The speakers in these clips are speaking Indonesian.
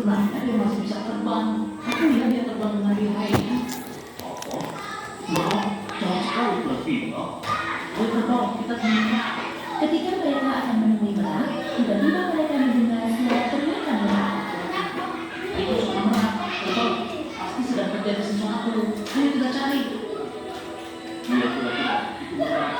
sebenarnya dia masih bisa terbang. Aku lihat dia terbang dengan dirinya. Oh, maaf, jauh sekali Platina. Ayo terbang, kita tinggal. Ketika mereka akan menemui Merak, tiba-tiba mereka mendengar suara teriakan Merak. Itu suara Merak, terbang. Pasti sedang terjadi sesuatu. Ayo kita cari. Iya, tidak. Itu Merak.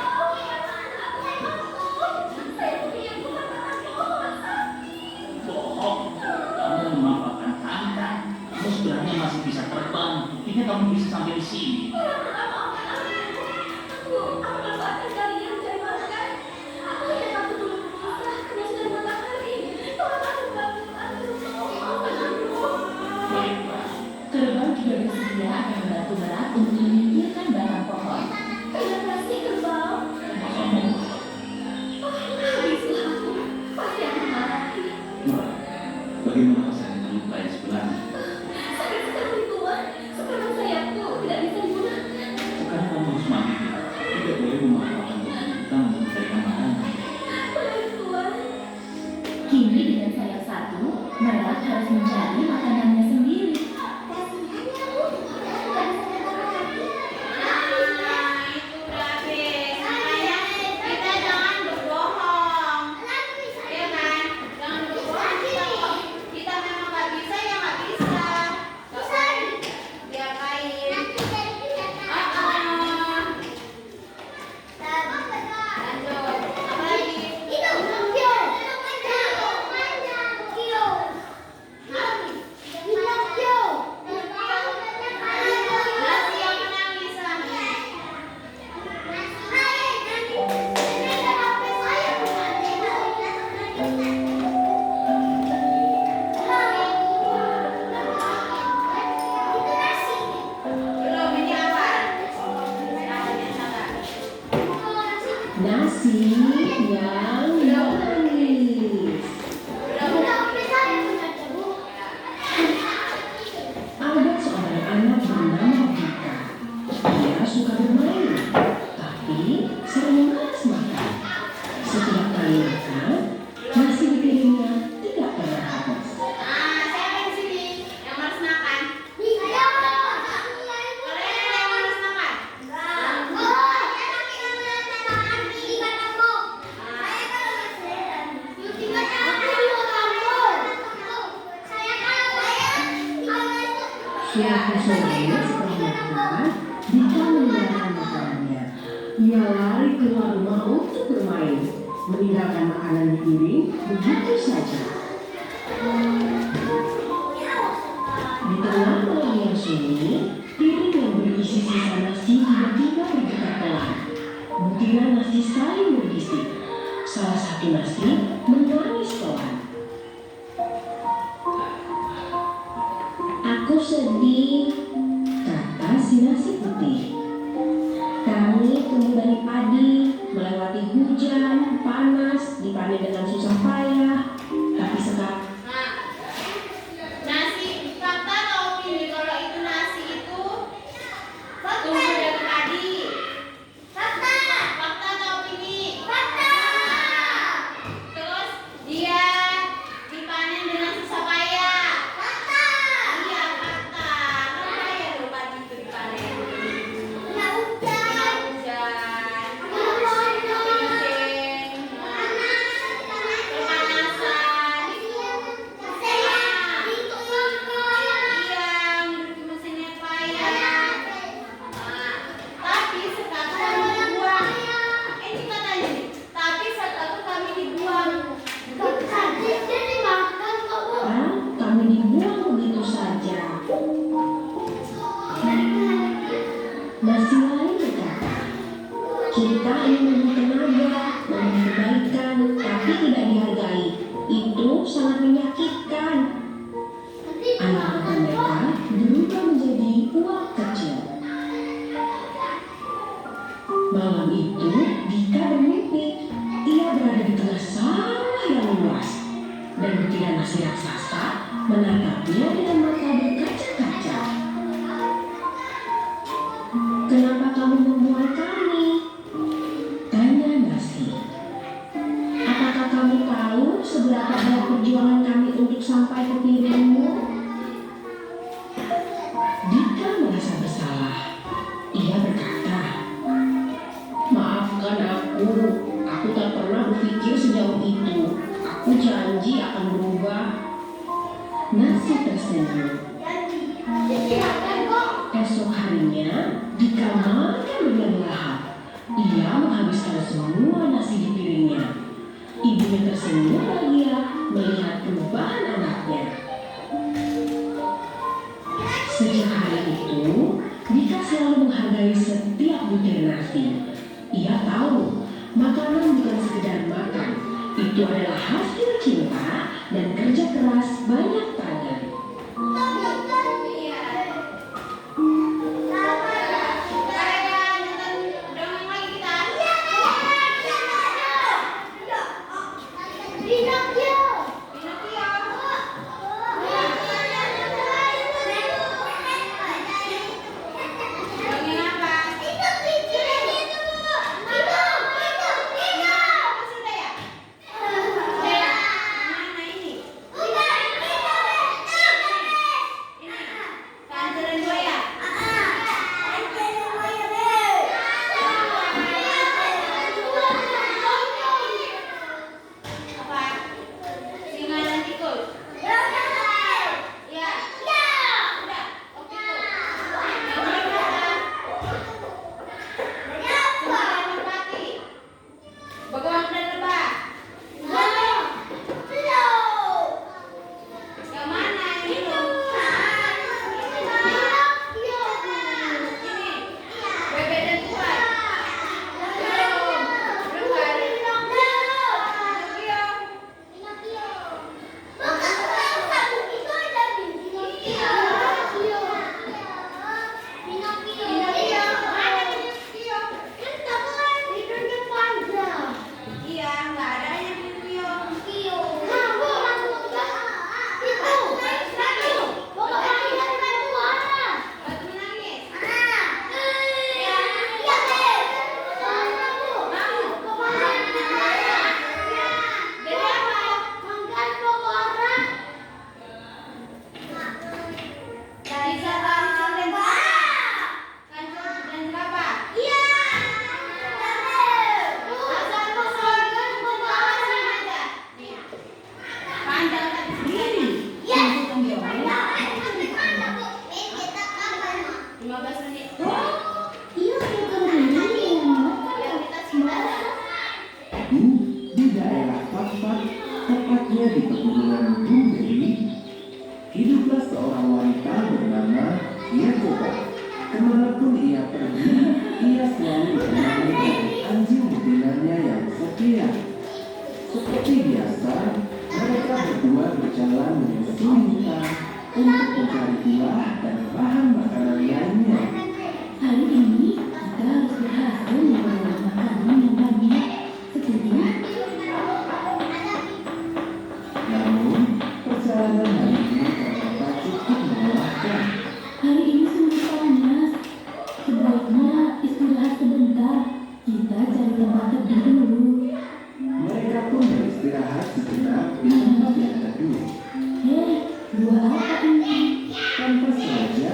Bohong, kamu memanfaatkan kandang. Kamu sebenarnya masih bisa terbang. Buktinya kamu bisa sampai di sini. Baiklah. Kerbau juga bersedia akan membantu Merak untuk menyingkirkan batang pohon. Terima kasih kerbau. Masa mau Habislah aku. Pasti akan mati. Merak, bagaimana rasanya luka yang sebenarnya? Sakit sekali Tuan. Sekarang sayapku tidak bisa digunakan. Sekarang kamu harus mandi. Tidak boleh memanfaatkan tubuh kita untuk mencari makanan. Baik Tuan. Kini dengan sayap satu, Merak harus mencari makanannya sendiri. Nasi yang manis. Ada seorang anak bernama Vika. Dia suka bermain, tapi sering malas makan. Setiap kali makan, nasi dipiringnya tidak pernah habis. Siapa di sini yang harus makan? Kalian yang harus makan? Suatu sore setelah makan, Vika meninggalkan makanannya. Ia lari keluar rumah untuk bermain, meninggalkan makanan di piring begitu saja. Di tengah malam yang sunyi, piring yang berisi sisa nasi tiba-tiba bergetar pelan. Butiran nasi saling berbisik. Salah satu nasi menangis pelan. Aku sedih, kata si nasi putih. Kami tumbuh dari padi, melewati hujan, panas, dipanen dengan susah payah. Tapi sekarang Nasi fakta atau opini kalau itu nasi itu tumbuh dari padi? Fakta atau opini? Terus dia dipanen dengan susah payah? Iya fakta. Kenapa ya lo padi itu dipanen? Kena hujan. kami dibuang begitu saja. Nasi lain berkata, kita ingin memberi tenaga, memberi kebaikan, tapi tidak dihargai. Itu sangat menyakitkan. Anak-anak mereka berubah menjadi uap kecil. Malam itu, Dika bermimpi. Ia berada di tengah sawah yang luas. Dan butiran nasi raksasa menatapnya dengan mata berkaca-kaca. Kenapa kamu membuang kami? Tanya nasi. Apakah kamu tahu seberapa berat perjuangan kami untuk sampai ke piringmu. Dika merasa bersalah. Ia berkata, "Maafkan aku. Aku tak pernah berpikir sejauh itu. Aku janji akan berubah." Nasi tersenyum. Esok harinya, Dika makan dengan lahap. Ia menghabiskan semua nasi di piringnya. Ibunya tersenyum bahagia melihat perubahan anaknya. Sejak hari itu, Dika selalu menghargai setiap butir nasi. Ia tahu, makanan bukan sekedar makan. Itu adalah hasil cinta dan kerja keras banyak tangan. Di daerah Pakpak, tepatnya di pegunungan Blueberry, hiduplah seorang wanita bernama Yakoba. Kemanapun ia pergi, ia selalu menemani anjing betinanya yang setia. Seperti biasa, mereka berdua berjalan menyusuri hutan untuk mencari buah dan bahan makanan lainnya. Hari ini kita harus berhasil membawa makanan yang banyak. Setuju? Namun, perjalanan hari ini ternyata cukup melelahkan. Hari ini sungguh panas. Sebaiknya istirahat sebentar. Kita cari tempat teduh dulu. Mereka pun beristirahat sejenak di tempat yang teduh. Hei, buah apa ini? Tanpa sengaja,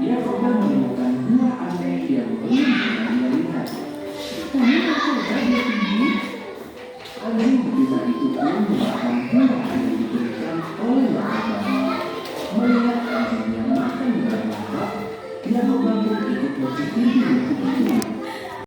Yakoba menemukan buah aneh yang belum pernah dia lihat. Kamu mau coba buah ini? Anjing betina itu pun memakan buah yang diberikan oleh Yakoba. Melihat anjingnya makan dengan lahap, Yakoba